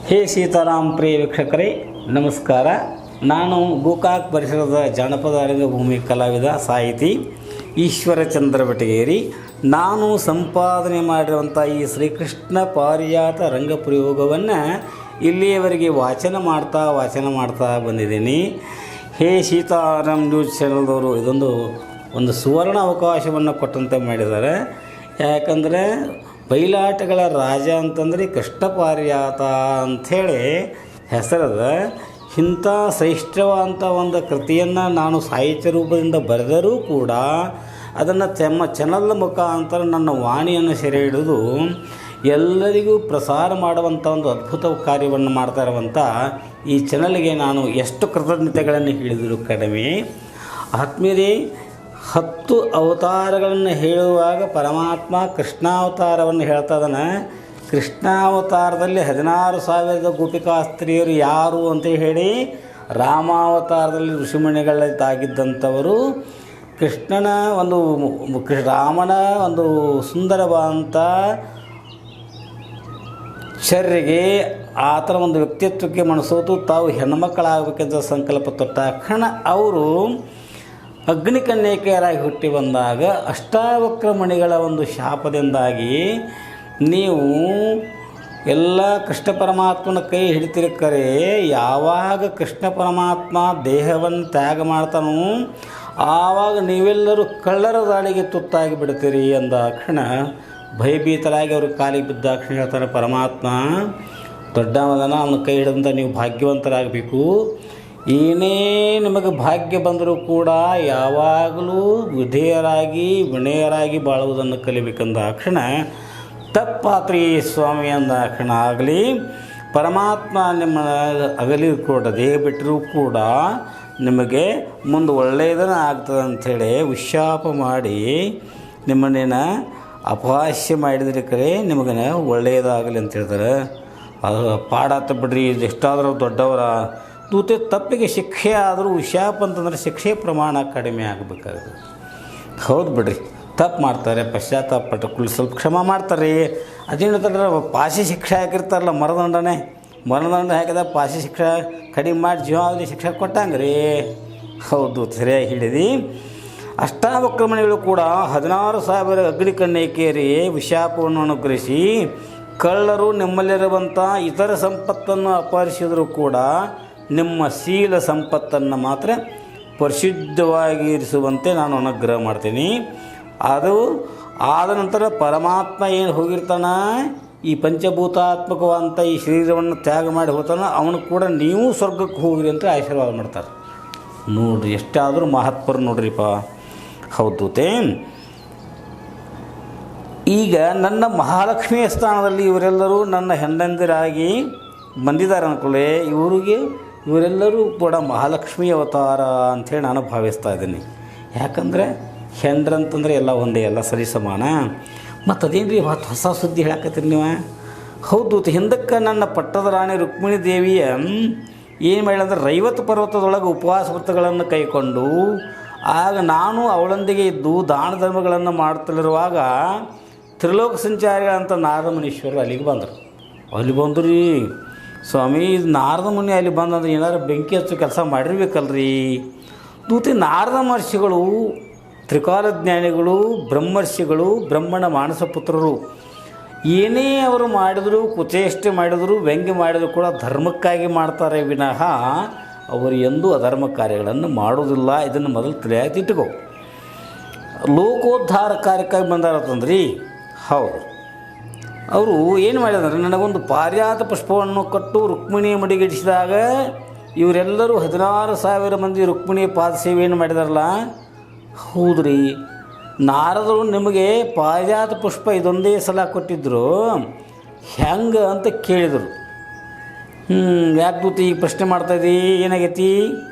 ಹೇ ಸೀತಾರಾಮ್ ಪ್ರಿಯ ವೀಕ್ಷಕರೇ ನಮಸ್ಕಾರ. ನಾನು ಗೋಕಾಕ್ ಪರಿಸರದ ಜಾನಪದ ರಂಗಭೂಮಿ ಕಲಾವಿದ ಸಾಹಿತಿ ಈಶ್ವರಚಂದ್ರ ಬೆಟಗೇರಿ. ನಾನು ಸಂಪಾದನೆ ಮಾಡಿರುವಂಥ ಈ ಶ್ರೀಕೃಷ್ಣ ಪಾರಿಜಾತ ರಂಗಪ್ರಯೋಗವನ್ನು ಇಲ್ಲಿಯವರೆಗೆ ವಾಚನ ಮಾಡ್ತಾ ಬಂದಿದ್ದೀನಿ. ಹೇ ಸೀತಾರಾಮ್ ನ್ಯೂಸ್ ಚಾನಲ್ದವರು ಒಂದು ಸುವರ್ಣ ಅವಕಾಶವನ್ನು ಕೊಟ್ಟಂತೆ ಮಾಡಿದ್ದಾರೆ. ಯಾಕಂದರೆ ಬಯಲಾಟಗಳ ರಾಜ ಅಂತಂದರೆ ಕೃಷ್ಣ ಪಾರಿಜಾತ ಅಂಥೇಳಿ ಹೆಸರದ ಇಂಥ ಶ್ರೇಷ್ಠವಾದಂಥ ಒಂದು ಕೃತಿಯನ್ನು ನಾನು ಸಾಹಿತ್ಯ ರೂಪದಿಂದ ಬರೆದರೂ ಕೂಡ ಅದನ್ನು ಚಾನಲ್ ಮುಖಾಂತರ ನನ್ನ ವಾಣಿಯನ್ನು ಸೆರೆ ಹಿಡಿದು ಎಲ್ಲರಿಗೂ ಪ್ರಸಾರ ಮಾಡುವಂಥ ಒಂದು ಅದ್ಭುತ ಕಾರ್ಯವನ್ನು ಮಾಡ್ತಾ ಇರುವಂಥ ಈ ಚಾನಲ್ಗೆ ನಾನು ಎಷ್ಟು ಕೃತಜ್ಞತೆಗಳನ್ನು ಹೇಳಿದರೂ ಕಡಿಮೆ. ಆತ್ಮೀಯರೇ, 10 ಅವತಾರಗಳನ್ನು ಹೇಳುವಾಗ ಪರಮಾತ್ಮ ಕೃಷ್ಣಾವತಾರವನ್ನು ಹೇಳ್ತಾ ಇದ್ದಾನೆ. ಕೃಷ್ಣಾವತಾರದಲ್ಲಿ 16,000 ಗೋಪಿಕಾಸ್ತ್ರೀಯರು ಯಾರು ಅಂತ ಹೇಳಿ ರಾಮಾವತಾರದಲ್ಲಿ ಋಷಿಮುನಿಗಳಾಗಿದ್ದಂಥವರು ಕೃಷ್ಣನ ರಾಮನ ಒಂದು ಸುಂದರವಾದಂಥ ಶರ್ರಿಗೆ ಆ ಥರ ಒಂದು ವ್ಯಕ್ತಿತ್ವಕ್ಕೆ ಮನಸೋತು ತಾವು ಹೆಣ್ಮಕ್ಕಳಾಗಬೇಕಂತ ಸಂಕಲ್ಪ ತೊಟ್ಟ ಕ್ಷಣ ಅವರು ಅಗ್ನಿಕನ್ಯಕೆಯರಾಗಿ ಹುಟ್ಟಿ ಬಂದಾಗ ಅಷ್ಟಾವಕ್ರಮಣಿಗಳ ಒಂದು ಶಾಪದಿಂದಾಗಿ ನೀವು ಎಲ್ಲ ಕೃಷ್ಣ ಪರಮಾತ್ಮನ ಕೈ ಹಿಡಿತಿರಿ. ಕರೆ ಯಾವಾಗ ಕೃಷ್ಣ ಪರಮಾತ್ಮ ದೇಹವನ್ನು ತ್ಯಾಗ ಮಾಡ್ತಾನೋ ಆವಾಗ ನೀವೆಲ್ಲರೂ ಕಳ್ಳರ ದಾಳಿಗೆ ತುತ್ತಾಗಿ ಬಿಡ್ತೀರಿ ಅಂದಾಕ್ಷಣ ಭಯಭೀತರಾಗಿ ಅವ್ರ ಕಾಲಿಗೆ ಬಿದ್ದಾಕ್ಷಣ ಹೇಳ್ತಾರೆ, ಪರಮಾತ್ಮ ದೊಡ್ಡವನ ಅವನ ಕೈ ಹಿಡಿದಂಥ ನೀವು ಭಾಗ್ಯವಂತರಾಗಬೇಕು. ಏನೇ ನಿಮಗೆ ಭಾಗ್ಯ ಬಂದರೂ ಕೂಡ ಯಾವಾಗಲೂ ವಿಧೇಯರಾಗಿ ವಿನಯರಾಗಿ ಬಾಳುವುದನ್ನು ಕಲಿಬೇಕಂದಾಕ್ಷಣ ತಪ್ಪಾತ್ರಿ ಸ್ವಾಮಿ ಅಂದಾಕ್ಷಣ ಆಗಲಿ ಪರಮಾತ್ಮ ನಿಮ್ಮ ಅಗಲಿ ಕೂಡ ದೇಹ ಬಿಟ್ಟರೂ ಕೂಡ ನಿಮಗೆ ಮುಂದೆ ಒಳ್ಳೆಯದನ್ನು ಆಗ್ತದೆ ಅಂಥೇಳಿ ವಿಶಾಪ ಮಾಡಿ ನಿಮ್ಮನ್ನೇನು ಅಪಹಾಸ್ಯ ಮಾಡಿದ್ರೆ ಕರೆ ನಿಮಗೆ ಒಳ್ಳೆಯದಾಗಲಿ ಅಂತ ಹೇಳ್ತಾರೆ. ಅದು ಪಾಡಾತ ಬಿಡ್ರಿ, ಎಷ್ಟಾದರೂ ದೊಡ್ಡವರ ದೂತೆ ತಪ್ಪಿಗೆ ಶಿಕ್ಷೆ ಆದರೂ ವಿಶಾಪ ಅಂತಂದರೆ ಶಿಕ್ಷೆ ಪ್ರಮಾಣ ಕಡಿಮೆ ಆಗಬೇಕಾಗುತ್ತೆ. ಹೌದು ಬಿಡ್ರಿ, ತಪ್ಪು ಮಾಡ್ತಾರೆ, ಪಶ್ಚಾತ್ತಾಪ ಪಟ್ಟು ಸ್ವಲ್ಪ ಕ್ಷಮ ಮಾಡ್ತಾರೆ. ಅದೇನಂತಂದ್ರೆ ಪಾಶಿ ಶಿಕ್ಷೆ ಹಾಕಿರ್ತಾರಲ್ಲ, ಮರಣದಂಡ ಹಾಕಿದ ಪಾಶಿ ಶಿಕ್ಷೆ ಕಡಿಮೆ ಮಾಡಿ ಜೀವಾವಧಿ ಶಿಕ್ಷೆ ಕೊಟ್ಟಂಗೆ ರೀ. ಹೌದು, ಸರಿಯಾಗಿ ಹೇಳಿದಿ. ಅಷ್ಟಾವಕ್ರಮಣಿಗಳು ಕೂಡ 16,000 ಅಗ್ನಿಕನ್ಯಕೆಯರಿ ವಿಶಾಪವನ್ನು ಅನುಗ್ರಹಿಸಿ ಕಳ್ಳರು ನಿಮ್ಮಲ್ಲಿರುವಂಥ ಇತರ ಸಂಪತ್ತನ್ನು ಅಪಹರಿಸಿದರೂ ಕೂಡ ನಿಮ್ಮ ಶೀಲ ಸಂಪತ್ತನ್ನು ಮಾತ್ರ ಪರಿಶುದ್ಧವಾಗಿ ಇರಿಸುವಂತೆ ನಾನು ಅನುಗ್ರಹ ಮಾಡ್ತೀನಿ. ಅದು ಆದ ನಂತರ ಪರಮಾತ್ಮ ಏನು ಹೋಗಿರ್ತಾನ, ಈ ಪಂಚಭೂತಾತ್ಮಕವಂತ ಈ ಶರೀರವನ್ನು ತ್ಯಾಗ ಮಾಡಿ ಹೋಗ್ತಾನ, ಅವನು ಕೂಡ ನೀವು ಸ್ವರ್ಗಕ್ಕೆ ಹೋಗ್ರಿ ಅಂತ ಆಶೀರ್ವಾದ ಮಾಡ್ತಾರೆ. ನೋಡ್ರಿ, ಎಷ್ಟಾದರೂ ಮಹತ್ವರು ನೋಡ್ರಿಪ್ಪ. ಹೌದೂತೆ. ಈಗ ನನ್ನ ಮಹಾಲಕ್ಷ್ಮಿಯ ಸ್ಥಾನದಲ್ಲಿ ಇವರೆಲ್ಲರೂ ನನ್ನ ಹೆಂಡಂದಿರಾಗಿ ಬಂದಿದ್ದಾರೆ ಅಂದ್ಕೊಳ್ಳೆ, ಇವರೆಲ್ಲರೂ ಕೂಡ ಮಹಾಲಕ್ಷ್ಮಿ ಅವತಾರ ಅಂಥೇಳಿ ನಾನು ಭಾವಿಸ್ತಾ ಇದ್ದೀನಿ. ಯಾಕಂದರೆ ಹೆಂಡ್ರಂತಂದರೆ ಎಲ್ಲ ಒಂದೇ, ಎಲ್ಲ ಸರಿ ಸಮಾನ. ಮತ್ತು ಅದೇನು ರೀ ಹೊಸ ಸುದ್ದಿ ಹೇಳಕತ್ತೀರಿ ನೀವು? ಹೌದು, ಹಿಂದಕ್ಕೆ ನನ್ನ ಪಟ್ಟದ ರಾಣಿ ರುಕ್ಮಿಣಿ ದೇವಿಯ ಏನು ಮಾಡಿದಂದ್ರೆ 50 ಪರ್ವತದೊಳಗೆ ಉಪವಾಸ ವ್ರತಗಳನ್ನು ಕೈಕೊಂಡು ಆಗ ನಾನು ಅವಳೊಂದಿಗೆ ಇದ್ದು ದಾನ ಧರ್ಮಗಳನ್ನು ಮಾಡ್ತಲಿರುವಾಗ ತ್ರಿಲೋಕ ಸಂಚಾರಿಗಳಂತ ನಾರದ ಮುನೀಶ್ವರರು ಅಲ್ಲಿಗೆ ಬಂದರು. ಅಲ್ಲಿ ಬಂದರು ರೀ ಸ್ವಾಮಿ, ನಾರದ ಮುನಿ ಅಲ್ಲಿ ಬಂದಂದ್ರೆ ಏನಾದ್ರು ಬೆಂಕಿ ಹಚ್ಚೋ ಕೆಲಸ ಮಾಡಿರ್ಬೇಕಲ್ರಿ. ದೂತಿ ನಾರದ ಮಹರ್ಷಿಗಳು ತ್ರಿಕಾಲಜ್ಞಾನಿಗಳು, ಬ್ರಹ್ಮರ್ಷಿಗಳು, ಬ್ರಹ್ಮಣ ಮಾನಸ ಪುತ್ರರು. ಏನೇ ಅವರು ಮಾಡಿದರೂ, ಕುಚೇಷ್ಟೆ ಮಾಡಿದರೂ, ವ್ಯಂಗ್ಯ ಮಾಡಿದರೂ ಕೂಡ ಧರ್ಮಕ್ಕಾಗಿ ಮಾಡ್ತಾರೆ ವಿನಃ ಅವರು ಎಂದೂ ಅಧರ್ಮ ಕಾರ್ಯಗಳನ್ನು ಮಾಡೋದಿಲ್ಲ. ಇದನ್ನು ಮೊದಲು ತಿಳಿಯಾಗಿ ಇಟ್ಕೋ. ಲೋಕೋದ್ಧಾರ ಕಾರ್ಯಕ್ಕಾಗಿ ಬಂದಾರತ್ತಂದ್ರಿ. ಹೌದು, ಅವರು ಏನು ಮಾಡಿದಂದ್ರೆ ನನಗೊಂದು ಪಾರಿಜಾತ ಪುಷ್ಪವನ್ನು ಕೊಟ್ಟು ರುಕ್ಮಿಣಿಯ ಮಡಿಗಿಡಿಸಿದಾಗ ಇವರೆಲ್ಲರೂ 16,000 ಮಂದಿ ರುಕ್ಮಿಣಿಯ ಪಾದ ಸೇವೆಯನ್ನು ಮಾಡಿದಾರಲ್ಲ. ಹೌದ್ರಿ, ನಾರದರು ನಿಮಗೆ ಪಾರಿಜಾತ ಪುಷ್ಪ ಇದೊಂದೇ ಸಲ ಕೊಟ್ಟಿದ್ದರು, ಹೆಂಗೆ ಅಂತ ಕೇಳಿದರು. ಯಾಕೆ ದೂತಿ ಈಗ ಪ್ರಶ್ನೆ ಮಾಡ್ತಾಯಿದ್ದಿ, ಏನಾಗೈತಿ?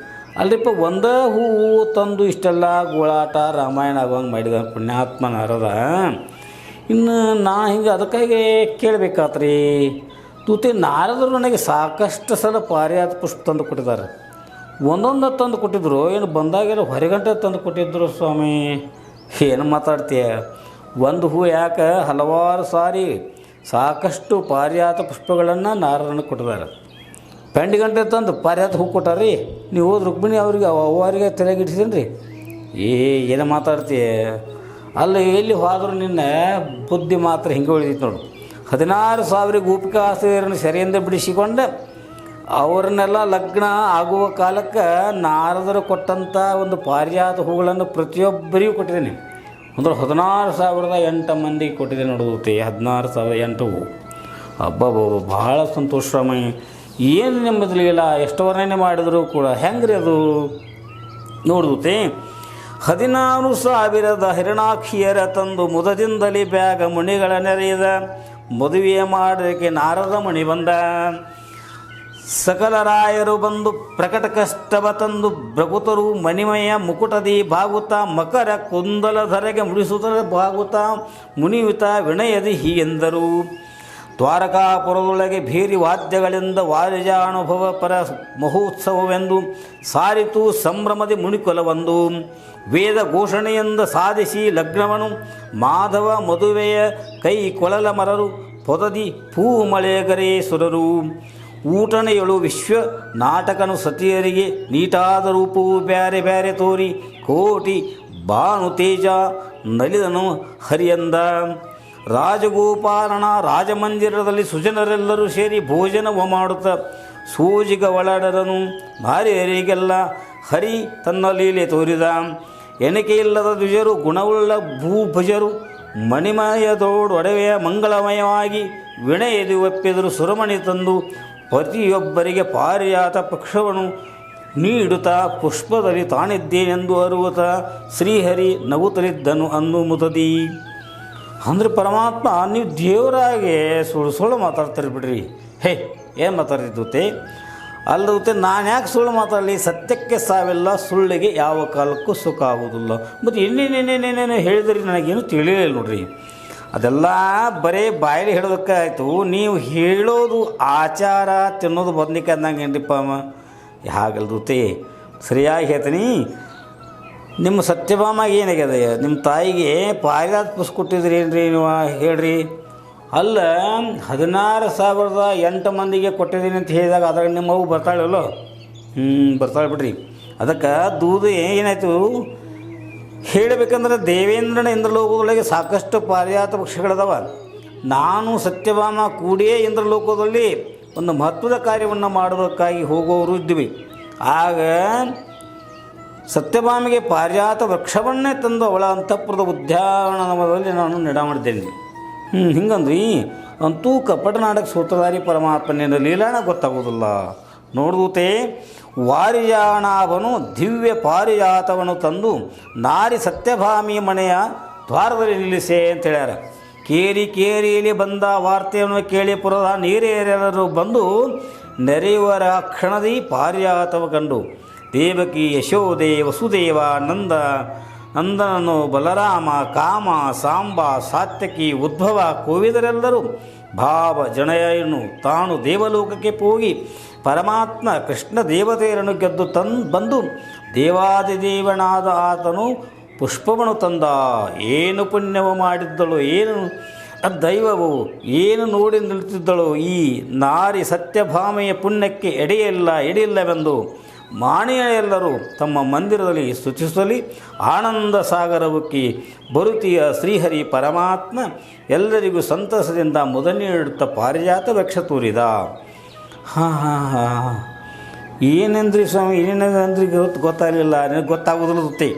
ಅಲ್ರಿಪ್ಪ, ಒಂದೇ ಹೂವು ತಂದು ಇಷ್ಟೆಲ್ಲ ಗೋಳಾಟ ರಾಮಾಯಣ ಆಗುವಂಗೆ ಮಾಡಿದ ಪುಣ್ಯಾತ್ಮ ನಾರದ. ಇನ್ನು ನಾ ಹಿಂಗೆ ಅದಕ್ಕಾಗಿ ಕೇಳಬೇಕಾತ್ರಿ. ದೂತಿ ನಾರದರು ನನಗೆ ಸಾಕಷ್ಟು ಸಲ ಪಾರಿಜಾತ ಪುಷ್ಪ ತಂದು ಕೊಟ್ಟಿದ್ದಾರೆ. ಒಂದೊಂದು ತಂದು ಕೊಟ್ಟಿದ್ರು, ಏನು ಬಂದಾಗೆಲ್ಲ ಹೊರಗಂಟೆ ತಂದು ಕೊಟ್ಟಿದ್ದರು ಸ್ವಾಮಿ. ಏನು ಮಾತಾಡ್ತೀಯ? ಒಂದು ಹೂ ಯಾಕೆ ಹಲವಾರು ಸಾರಿ ಸಾಕಷ್ಟು ಪಾರಿಜಾತ ಪುಷ್ಪಗಳನ್ನು ನಾರದನ್ನು ಕೊಟ್ಟಿದ್ದಾರೆ. ಪೆಂಡಿ ಗಂಟೆ ತಂದು ಪಾರಿಜಾತ ಹೂ ಕೊಟ್ಟಾರ್ರಿ. ನೀವು ಹೋದ ರುಕ್ಮಿಣಿ ಅವರಿಗೆ ತಲೆಗಿಟ್ಟಿದ್ದೀನಿ ರೀ. ಏನು ಮಾತಾಡ್ತೀಯ? ಅಲ್ಲಿ ಎಲ್ಲಿ ಹೋದರೂ ನಿನ್ನ ಬುದ್ಧಿ ಮಾತ್ರ ಹಿಂಗೆ ಉಳಿದಿತ್ತು ನೋಡು. 16,000 ಗೋಪಿಕಾಸ್ತ್ರೀಯರನ್ನು ಸೆರೆಯಿಂದ ಬಿಡಿಸಿಕೊಂಡು ಅವರನ್ನೆಲ್ಲ ಲಗ್ನ ಆಗುವ ಕಾಲಕ್ಕೆ ನಾರದರು ಕೊಟ್ಟಂಥ ಒಂದು ಪಾರಿಜಾತ ಹೂಗಳನ್ನು ಪ್ರತಿಯೊಬ್ಬರಿಗೂ ಕೊಟ್ಟಿದ್ದೀನಿ. ಅಂದ್ರೆ 16,008 ಮಂದಿಗೆ ಕೊಟ್ಟಿದೆ ನೋಡೋದೈತಿ. 16,008 ಹೂವು. ಹಬ್ಬ ಭಾಳ ಸಂತೋಷಮಯ. ಏನು ನೆಮ್ಮದಿಲ್ಲ, ಎಷ್ಟು ವರ್ಣನೆ ಮಾಡಿದ್ರು ಕೂಡ ಹೆಂಗ್ರಿ ಅದು ನೋಡುತ್ತೆ. 16,000 ಹಿರಣಾಕ್ಷಿಯರ ತಂದು ಮುದದಿಂದಲೇ ಬ್ಯಾಗ ಮುನಿಗಳ ನೆರೆಯದ ಮದುವೆ ಮಾಡೋದಕ್ಕೆ ನಾರದ ಮಣಿ ಬಂದ. ಸಕಲ ರಾಯರು ಬಂದು ಪ್ರಕಟ ಕಷ್ಟವ ತಂದು ಭೃಗುತರು ಮಣಿಮಯ ಮುಕುಟದಿ ಭಾಗುತ ಮಕರ ಕುಂದಲಧರೆಗೆ ಮುಡಿಸುತ್ತ ಭಾಗುತ ಮುನಿಯುತ ವಿನಯದಿ ಹೀಗೆಂದರು. ದ್ವಾರಕಾಪುರದೊಳಗೆ ಭೇರಿ ವಾದ್ಯಗಳಿಂದ ವಾರಿಜಾನುಭವ ಪರ ಮಹೋತ್ಸವವೆಂದು ಸಾರಿತು ಸಂಭ್ರಮದಿ ಮುನಿಕುಲವೊಂದು. ವೇದ ಘೋಷಣೆಯಿಂದ ಸಾಧಿಸಿ ಲಗ್ನವನು ಮಾಧವ ಮದುವೆಯ ಕೈ ಕೊಳಲ ಮರರು ಪೊದದಿ ಪೂ ಮಳೆಗರೇ ಸುರರು. ಊಟನೆಯಳು ವಿಶ್ವ ನಾಟಕನು ಸತಿಯರಿಗೆ ನೀಟಾದ ರೂಪವು ಬ್ಯಾರೆ ಬ್ಯಾರೆ ತೋರಿ ಕೋಟಿ ಬಾನು ತೇಜ ನಲಿದನು ಹರಿಯಂದ. ರಾಜಗೋಪಾಲನ ರಾಜಮಂದಿರದಲ್ಲಿ ಸುಜನರೆಲ್ಲರೂ ಸೇರಿ ಭೋಜನವ ಮಾಡುತ್ತ ಸೂಜಿಗ ಒಳಡರನು ನಾರಿಯರಿಗೆಲ್ಲ ಹರಿ ತನ್ನ ಲೀಲೆ ತೋರಿದ. ಎಣಿಕೆಯಿಲ್ಲದ ದ್ವಿಜರು ಗುಣವುಳ್ಳ ಭೂಭುಜರು ಮಣಿಮಯದೋಡು ಒಡವೆಯ ಮಂಗಳಮಯವಾಗಿ ವಿಣಯದಿ ಒಪ್ಪಿದರು. ಸುರಮಣಿ ತಂದು ಪ್ರತಿಯೊಬ್ಬರಿಗೆ ಪಾರಿಜಾತ ಪಕ್ಷವನ್ನು ನೀಡುತ್ತಾ ಪುಷ್ಪದಲ್ಲಿ ತಾನಿದ್ದೇನೆಂದು ಅರುವತ ಶ್ರೀಹರಿ ನಗುತ್ತಲಿದ್ದನು ಅಂದು ಮುತದಿ. ಅಂದ್ರೆ ಪರಮಾತ್ಮ ನೀವು ದೇವರಾಗೆ ಸುಳ್ಳು ಮಾತಾಡ್ತಾರೆ ಬಿಡ್ರಿ. ಹೇ ಏನು ಮಾತಾಡ್ತಿದ್ದುತ್ತೆ ಅಲ್ಲದತ್ತೆ. ನಾನು ಯಾಕೆ ಸುಳ್ಳು ಮಾತಾಡಲಿ? ಸತ್ಯಕ್ಕೆ ಸಾವಿಲ್ಲ, ಸುಳ್ಳಿಗೆ ಯಾವ ಕಾಲಕ್ಕೂ ಸುಖ ಆಗೋದಿಲ್ಲ. ಮತ್ತು ಇನ್ನೇನೇನೇನೇನೇನು ಹೇಳಿದ್ರಿ ನನಗೇನು ತಿಳಿಲಿಲ್ಲ ನೋಡ್ರಿ. ಅದೆಲ್ಲ ಬರೀ ಬಾಯಲ್ಲಿ ಹೇಳೋದಕ್ಕೆ ಆಯಿತು. ನೀವು ಹೇಳೋದು ಆಚಾರ ತಿನ್ನೋದು ಬದಲಿಕ್ಕೆ ಅಂದಂಗೆ ಏನ್ರಿಪ್ಪ ಹಾಗಲ್ದೂತೆ. ಸರಿಯಾಗಿ ಹೇಳ್ತೀನಿ. ನಿಮ್ಮ ಸತ್ಯಭಾಮಾಗೆ ಏನಾಗ್ಯದ? ನಿಮ್ಮ ತಾಯಿಗೆ ಪಾರಿಜಾತ ಪುಷ್ಪ ಕೊಟ್ಟಿದ್ರಿ ಏನ್ರಿ ನೀವು ಹೇಳ್ರಿ? ಅಲ್ಲ 16,008 ಮಂದಿಗೆ ಕೊಟ್ಟಿದ್ದೀನಿ ಅಂತ ಹೇಳಿದಾಗ ಅದ್ರಾಗ ನಿಮ್ಮ ಅವು ಬರ್ತಾಳಲ್ಲೋ? ಬರ್ತಾಳೆ ಬಿಡ್ರಿ. ಅದಕ್ಕೆ ದೂದು ಏನಾಯಿತು ಹೇಳಬೇಕಂದ್ರೆ ದೇವೇಂದ್ರನ ಇಂದ್ರಲೋಕದೊಳಗೆ ಸಾಕಷ್ಟು ಪಾರಿಜಾತ ಪಕ್ಷಿಗಳದಾವ. ನಾನು ಸತ್ಯಭಾಮ ಕೂಡಿಯೇ ಇಂದ್ರಲೋಕದಲ್ಲಿ ಒಂದು ಮಹತ್ವದ ಕಾರ್ಯವನ್ನು ಮಾಡೋದಕ್ಕಾಗಿ ಹೋಗೋರು ಇದ್ವಿ. ಆಗ ಸತ್ಯಭಾಮಿಗೆ ಪಾರಿಜಾತ ವೃಕ್ಷವನ್ನೇ ತಂದು ಅವಳ ಅಂತಃಪುರದ ಉದ್ಯಾನವನದಲ್ಲಿ ನಾನು ನೆಡ ಮಾಡಿದ್ದೇನೆ. ಹಿಂಗಂದ್ರಿ ಅಂತೂ ಕಪಟ ನಾಟಕ ಸೂತ್ರಧಾರಿ ಪರಮಾತ್ಮನಿಂದ ಲೀಲಾಣ ಗೊತ್ತಾಗೋದಿಲ್ಲ ನೋಡ್ದೂತೆ. ವಾರಿಜಾಣಾವನು ದಿವ್ಯ ಪಾರಿಜಾತವನ್ನು ತಂದು ನಾರಿ ಸತ್ಯಭಾಮಿ ಮನೆಯ ದ್ವಾರದಲ್ಲಿ ನಿಲ್ಲಿಸೆ ಅಂತ ಹೇಳ್ಯಾರ. ಕೇರಿಯಲ್ಲಿ ಬಂದ ವಾರ್ತೆಯನ್ನು ಕೇಳಿ ಪುರದ ನೀರೇರೆಲ್ಲರೂ ಬಂದು ನೆರೆಯುವರ ಕ್ಷಣದಿ ಪಾರಿಜಾತವ ಕಂಡು ದೇವಕಿ ಯಶೋದೆ ವಸುದೇವ ನಂದನನು ಬಲರಾಮ ಕಾಮ ಸಾಂಬ ಸಾತ್ಯಕಿ ಉದ್ಭವ ಕೋವಿದರೆಲ್ಲರೂ ಭಾವ ಜನಯನು ತಾನು ದೇವಲೋಕಕ್ಕೆ ಹೋಗಿ ಪರಮಾತ್ಮ ಕೃಷ್ಣ ದೇವತೆಯರನ್ನು ಗೆದ್ದು ಬಂದು ದೇವಾದಿದೇವನಾದ ಆತನು ಪುಷ್ಪವನ್ನು ತಂದ. ಏನು ಪುಣ್ಯವು ಮಾಡಿದ್ದಳು, ಏನು ದೈವವು, ಏನು ನೋಡಿ ನಿಲ್ತಿದ್ದಳು. ಈ ನಾರಿ ಸತ್ಯಭಾಮೆಯ ಪುಣ್ಯಕ್ಕೆ ಎಡೆಯಿಲ್ಲವೆಂದು ಮಾಣಿಯರೆಲ್ಲರೂ ತಮ್ಮ ಮಂದಿರದಲ್ಲಿ ಸ್ತುತಿಸಲಿ ಆನಂದ ಸಾಗರವುಕ್ಕಿ ಬರುತಿಯ ಶ್ರೀಹರಿ ಪರಮಾತ್ಮ ಎಲ್ಲರಿಗೂ ಸಂತಸದಿಂದ ಮುದನೀಡುತ್ತಾ ಪಾರಿಜಾತ ವೃಕ್ಷ ತೋರಿದ. ಏನೆಂದ್ರಿ ಸ್ವಾಮಿ, ಏನೇನಂದ್ರಿ ಗೊತ್ತಾಗಲಿಲ್ಲ, ನನಗೆ ಗೊತ್ತಾಗೋದಿಲ್ಲ ಗೊತ್ತೇ.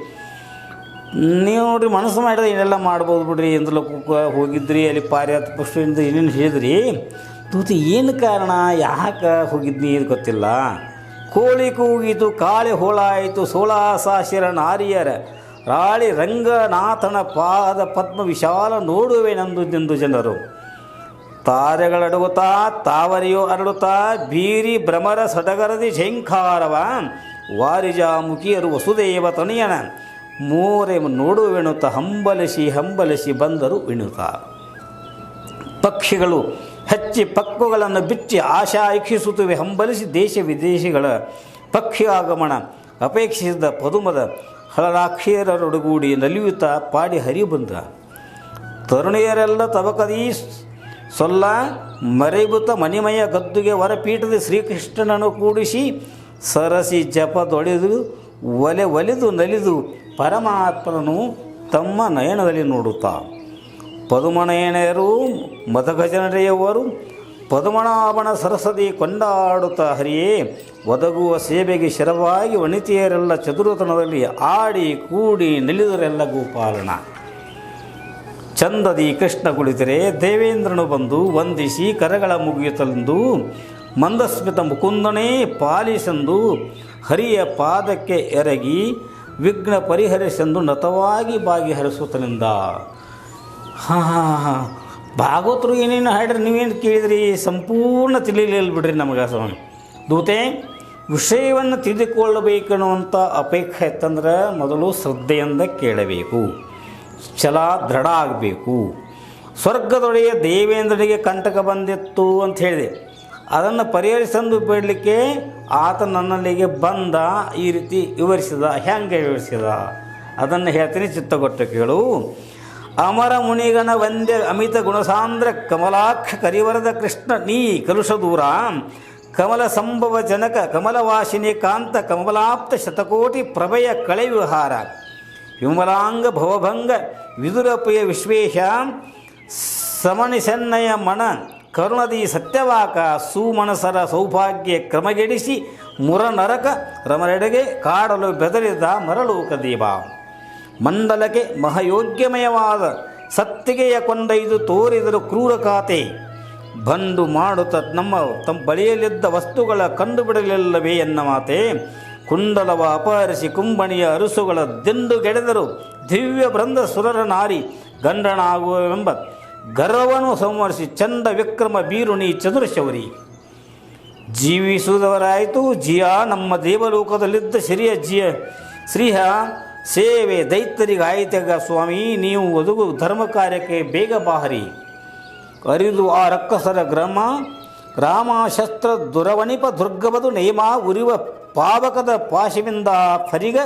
ನೀವು ನೋಡ್ರಿ ಮನಸ್ಸು ಮಾಡಿದ್ರೆ ಏನೆಲ್ಲ ಮಾಡ್ಬೋದು ಬಿಡ್ರಿ. ಎಂದ್ಲೋಕಕ್ಕೆ ಹೋಗಿದ್ರಿ, ಅಲ್ಲಿ ಪಾರಿಜಾತ ಪುಷ್ಪದಿಂದ ಏನೇನು ಹೇಳಿದ್ರಿ. ತೂತು ಏನು ಕಾರಣ, ಯಾಕೆ ಹೋಗಿದ್ನಿ ಇದು ಗೊತ್ತಿಲ್ಲ. ಕೋಳಿ ಕೂಗಿತು ಕಾಳಿ ಹೋಳಾಯಿತು 16,000 ನಾರಿಯರ ರಾಳಿ ರಂಗನಾಥನ ಪಾದ ಪದ್ಮ ವಿಶಾಲ ನೋಡುವೆನೆಂದು ಜನರು. ತಾರೆಗಳಡುಗುತ್ತಾ ತಾವರಿಯೋ ಅರಳುತ್ತಾ ಬೀರಿ ಭ್ರಮರ ಸಡಗರದಿ ಝೇಂಖಾರವ ವಾರಿಜಾಮುಖಿಯರು ವಸುದೇವ ತನಿಯನ ಮೋರೆ ನೋಡುವೆಣುತ್ತ ಹಂಬಲಿಸಿ ಬಂದರು ವಿಣುತ. ಪಕ್ಷಿಗಳು ಹೆಚ್ಚಿ ಪಕ್ಕುಗಳನ್ನು ಬಿಚ್ಚಿ ಆಶಾ ಇಚ್ಛಿಸುತ್ತವೆ ಹಂಬಲಿಸಿ ದೇಶ ವಿದೇಶಿಗಳ ಪಕ್ಷಿ ಆಗಮನ ಅಪೇಕ್ಷಿಸಿದ ಪದುಮದ ಹಳರಾಕ್ಷಿಯರೊಡಗೂಡಿ ನಲಿಯುತ್ತಾ ಪಾಡಿ ಹರಿ ಬಂದ. ತರುಣಿಯರೆಲ್ಲ ತಬಕದಿ ಸೊಲ್ಲ ಮರೆಬುತ ಮಣಿಮಯ ಗದ್ದುಗೆ ಹೊರಪೀಠದ ಶ್ರೀಕೃಷ್ಣನನ್ನು ಕೂಡಿಸಿ ಸರಸಿ ಜಪದೊಳೆದು ಒಲೆದು ನಲಿದು ಪರಮಾತ್ಮನನ್ನು ತಮ್ಮ ನಯನದಲ್ಲಿ ನೋಡುತ್ತಾ ಪದುಮನಯನೆಯರು ಮದಗಜನರೆಯವರು ಪದುಮನಾಭನ ಸರಸದಿ ಕೊಂಡಾಡುತ್ತಾ ಹರಿಯೇ ಒದಗುವ ಸೇವೆಗೆ ಶರವಾಗಿ ವನಿತೆಯರೆಲ್ಲ ಚತುರತನದಲ್ಲಿ ಆಡಿ ಕೂಡಿ ನಿಲಿದರೆಲ್ಲ ಗೋಪಾಲನ. ಚಂದದಿ ಕೃಷ್ಣ ಕುಳಿತರೆ ದೇವೇಂದ್ರನು ಬಂದು ವಂದಿಸಿ ಕರಗಳ ಮುಗಿಯುತ್ತಲೆಂದು ಮಂದಸ್ಮಿತ ಮುಕುಂದನೇ ಪಾಲಿಸೆಂದು ಹರಿಯ ಪಾದಕ್ಕೆ ಎರಗಿ ವಿಘ್ನ ಪರಿಹರಿಸೆಂದು ನತವಾಗಿ ಭಾಗಿಹರಿಸುತ್ತಲಿಂದ. ಭಾಗವತರು ಏನೇನು ಹಾಡ್ರಿ, ನೀವೇನು ಕೇಳಿದ್ರಿ, ಸಂಪೂರ್ಣ ತಿಳಿಲಿಲ್ಲ ಬಿಡ್ರಿ ನಮಗೆ ಸ್ವಾಮಿ. ದೂತೆ ವಿಷಯವನ್ನು ತಿಳಿದುಕೊಳ್ಳಬೇಕನ್ನುವಂಥ ಅಪೇಕ್ಷೆ ಇತ್ತಂದ್ರೆ ಮೊದಲು ಶ್ರದ್ಧೆಯಿಂದ ಕೇಳಬೇಕು, ಛಲ ದೃಢ ಆಗಬೇಕು. ಸ್ವರ್ಗದೊಡೆಯ ದೇವೇಂದ್ರನಿಗೆ ಕಂಟಕ ಬಂದಿತ್ತು ಅಂತ ಹೇಳಿದೆ, ಅದನ್ನು ಪರಿಹರಿಸಂದು ಬಿಡಲಿಕ್ಕೆ ಆತ ನನ್ನಲ್ಲಿಗೆ ಬಂದ. ಈ ರೀತಿ ವಿವರಿಸಿದ. ಹೆಂಗೆ ವಿವರಿಸಿದ ಅದನ್ನು ಹೇಳ್ತೀನಿ, ಚಿತ್ತಗೊಟ್ಟು ಕೇಳು. ಅಮರ ಮುನಿಗಣ ವಂದ್ಯ ಅಮಿತ ಗುಣಸಾಂದ್ರ ಕಮಲಾಕ್ಷ ಕರಿವರದ ಕೃಷ್ಣ ನೀ ಕಲುಷ ದೂರ ಕಮಲ ಸಂಭವ ಜನಕ ಕಮಲವಾಸಿನಿ ಕಾಂತ ಕಮಲಾಪ್ತ ಶತಕೋಟಿ ಪ್ರಭಯ ಕಳೆ ವಿಹಾರ ವಿಮಲಾಂಗ ಭವಭಂಗ ವಿದುರಪ್ರಿಯ ವಿಶ್ವೇಶ ಸಮನಿಸನ್ನಯ ಮನ ಕರುಣದಿ ಸತ್ಯವಾಕ ಸುಮನಸರ ಸೌಭಾಗ್ಯ ಕ್ರಮಗೆಡಿಸಿ ಮುರನರಕ ರಮರೆಡೆಗೆ ಕಾಡಲು ಬೆದರಿದ ಮರಳೋಕ ದೇವ ಮಂಡಲಕ್ಕೆ ಮಹಾಯೋಗ್ಯಮಯವಾದ ಸತ್ತಿಗೆಯ ಕೊಂಡೈದು ತೋರಿದರು ಕ್ರೂರ ಖಾತೆ ಬಂದು ಮಾಡುತ್ತ ತಮ್ಮ ಬಳಿಯಲ್ಲಿದ್ದ ವಸ್ತುಗಳ ಕಂಡುಬಿಡಲಿಲ್ಲವೇ ಎನ್ನ ಮಾತೆ ಕುಂಡಲವ ಅಪಹರಿಸಿ ಕುಂಬಣಿಯ ಅರಸುಗಳ ದಿಂಡುಗೆಡೆದರು ದಿವ್ಯ ಬೃಂದ ಸುರರ ನಾರಿ ಗಂಡನಾಗುವೆಂಬ ಗರ್ವವನ್ನು ಸಂವರಿಸಿ ಚಂಡ ವಿಕ್ರಮ ಬೀರುಣಿ ಚತುರಶೌರಿ ಜೀವಿಸುವುದವರಾಯಿತು. ಜಿಯ ನಮ್ಮ ದೇವಲೋಕದಲ್ಲಿದ್ದ ಶ್ರೀಹ ಸೇವೆ ದೈತ್ಯರಿಗಾಯಿತೆಗ ಸ್ವಾಮಿ, ನೀವು ಒದಗು ಧರ್ಮ ಕಾರ್ಯಕ್ಕೆ ಬೇಗ ಬಾಹರಿ. ಅರಿದು ಆ ರಕ್ಕಸರ ಗ್ರಾಮ ಶಸ್ತ್ರ ದುರವಣಿಪ ದುರ್ಗಬದು ನೇಮ ಉರಿವ ಪಾವಕದ ಪಾಶವಿಂದ ಫರಿಗ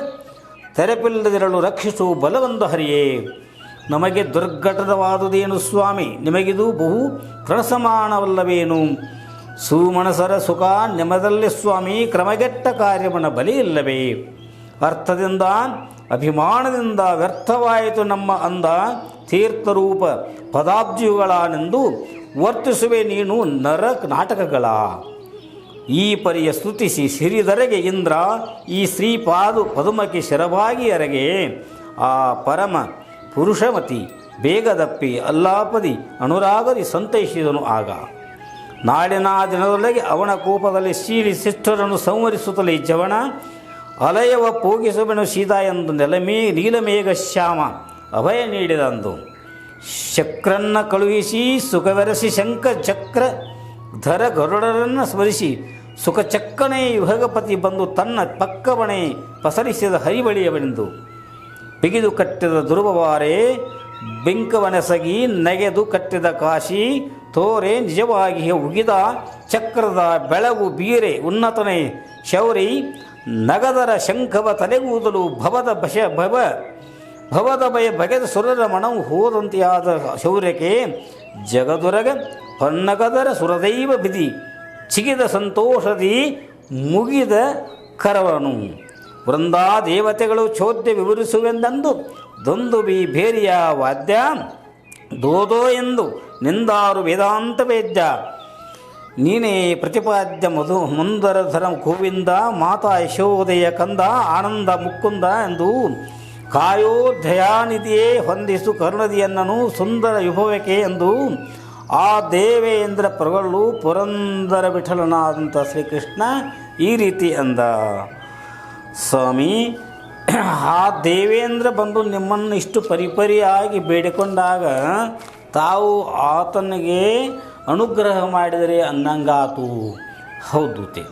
ತೆರಪಿಲ್ಲದಿರಲು ರಕ್ಷಿಸು ಬಲವಂದು ಹರಿಯೇ. ನಮಗೆ ದುರ್ಘಟದವಾದುದೇನು ಸ್ವಾಮಿ, ನಿಮಗಿದು ಬಹು ತೃಣಸಮಾನವಲ್ಲವೇನು. ಸುಮನಸರ ಸುಖ ನೆಮದಲ್ಲಿ ಸ್ವಾಮಿ, ಕ್ರಮಗೆಟ್ಟ ಕಾರ್ಯವನ್ನು ಬಲಿ ಇಲ್ಲವೇ. ಅರ್ಥದಿಂದ ಅಭಿಮಾನದಿಂದ ವ್ಯರ್ಥವಾಯಿತು ನಮ್ಮ ಅಂದ ತೀರ್ಥರೂಪ ಪದಾಬ್ಜಿಗಳನೆಂದು ವರ್ತಿಸುವೆ ನೀನು ನರ ನಾಟಕಗಳ. ಈ ಪರಿಯ ಸ್ತುತಿಸಿ ಸಿರಿದರೆಗೆ ಇಂದ್ರ ಈ ಪದುಮಕ್ಕೆ ಶರವಾಗಿ ಅರಗೆ. ಆ ಪರಮ ಪುರುಷಮತಿ ಬೇಗದಪ್ಪಿ ಅಲ್ಲಾಪದಿ ಅನುರಾಗದಿ ಸಂತೈಸಿದನು. ಆಗ ನಾಡಿನ ದಿನದೊಳಗೆ ಅವನ ಕೋಪದಲ್ಲಿ ಶೀಲಿ ಶಿಷ್ಟರನ್ನು ಸಂವರಿಸುತ್ತಲೇ ಜವನ ಅಲಯವ ಪೋಗಿಸುವೆನು ಸೀದಾ ಎಂದು ನೀಲಮೇಘ ಶ್ಯಾಮ ಅಭಯ ನೀಡಿದಂದು. ಶಕ್ರನ್ನ ಕಳುಹಿಸಿ ಸುಖವೆರಸಿ ಶಂಖ ಚಕ್ರ ಧರ ಗರುಡರನ್ನು ಸ್ಮರಿಸಿ ಸುಖಚಕ್ಕನೇ ಯುಹಗಪತಿ ಬಂದು ತನ್ನ ಪಕ್ಕವಣೆ ಪಸರಿಸಿದ ಹರಿಬಳಿಯವನೆಂದು ಬಿಗಿದು ಕಟ್ಟಿದ ದುರ್ಬವಾರೆ ಬೆಂಕವನೆಸಗಿ ನೆಗೆದು ಕಟ್ಟಿದ ಕಾಶಿ ತೋರೆ ನಿಜವಾಗಿ ಉಗಿದ ಚಕ್ರದ ಬೆಳಗು ಬೀರೆ ಉನ್ನತನೇ ಶೌರಿ ನಗದರ ಶಂಖವ ತಲೆಗೂದಲು ಭವದ ಭಯ ಬಗೆದ ಸುರರ ಮಣವು ಹೋದಂತೆಯಾದ ಶೌರ್ಯಕ್ಕೆ ಜಗದೊರಗ ಪನ್ನಗದರ ಸುರದೈವ ಬಿದಿ ಚಿಗಿದ ಸಂತೋಷದಿ ಮುಗಿದ ಕರವನು. ವೃಂದಾ ದೇವತೆಗಳು ಚೋದ್ಯ ವಿವರಿಸುವೆಂದಂದು ದೊಂದುಬಿ ಬೇರಿಯ ವಾದ್ಯ ದೋದೋ ಎಂದು ನಿಂದಾರು ವೇದಾಂತ ವೇದ್ಯ. ನೀನೇ ಪ್ರತಿಪಾದ್ಯ ಮುಂದರಧರ ಗೋವಿಂದ ಮಾತಾ ಯಶೋದಯ ಕಂದ ಆನಂದ ಮುಕ್ಕುಂದ ಎಂದು ಕಾಯೋ ದಯಾನಿಧಿಯೇ ಹೊಂದಿಸು ಕರುಣದಿಯನ್ನನು ಸುಂದರ ವಿಭವಕ್ಕೆ ಎಂದು ಆ ದೇವೇಂದ್ರ ಪ್ರಗಳು ಪುರಂದರ ವಿಠಲನಾದಂಥ ಶ್ರೀಕೃಷ್ಣ ಈ ರೀತಿ ಅಂದ. ಸ್ವಾಮಿ, ಆ ದೇವೇಂದ್ರ ಬಂದು ನಿಮ್ಮನ್ನು ಇಷ್ಟು ಪರಿಪರಿಯಾಗಿ ಬೇಡಿಕೊಂಡಾಗ ತಾವು ಆತನಿಗೆ ಅನುಗ್ರಹ ಮಾಡಿದರೆ ಅನ್ನಂಗಾತು. ಹೌದೂತೆ,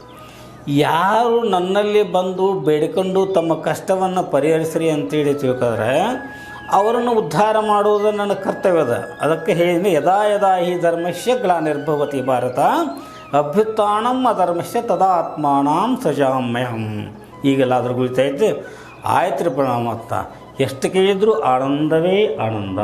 ಯಾರು ನನ್ನಲ್ಲಿ ಬಂದು ಬೇಡಿಕೊಂಡು ತಮ್ಮ ಕಷ್ಟವನ್ನು ಪರಿಹರಿಸ್ರಿ ಅಂತೇಳಿ ತಿಳ್ಕೊಂಡ್ರೆ ಅವರನ್ನು ಉದ್ಧಾರ ಮಾಡುವುದು ನನ್ನ ಕರ್ತವ್ಯದ. ಅದಕ್ಕೆ ಹೇಳಿದ್ರೆ ಯದಾ ಯದಾ ಹಿ ಧರ್ಮಸ್ಯ ಗ್ಲಾನಿರ್ಭವತಿ ಭಾರತ ಅಭ್ಯುತ್ಥಾನಂ ಅಧರ್ಮಸ್ಯ ತದಾ ಆತ್ಮಾನಾಂ ಸಜಾಮ್ಯಹಂ. ಈಗೆಲ್ಲ ಅದ್ರ ಗುಳಿತಾ ಇದ್ದೆ ಆಯ್ತು ರೀ ಪ್ರಣಾಮ ಅಂತ ಎಷ್ಟು ಕೇಳಿದ್ರು ಆನಂದವೇ ಆನಂದ.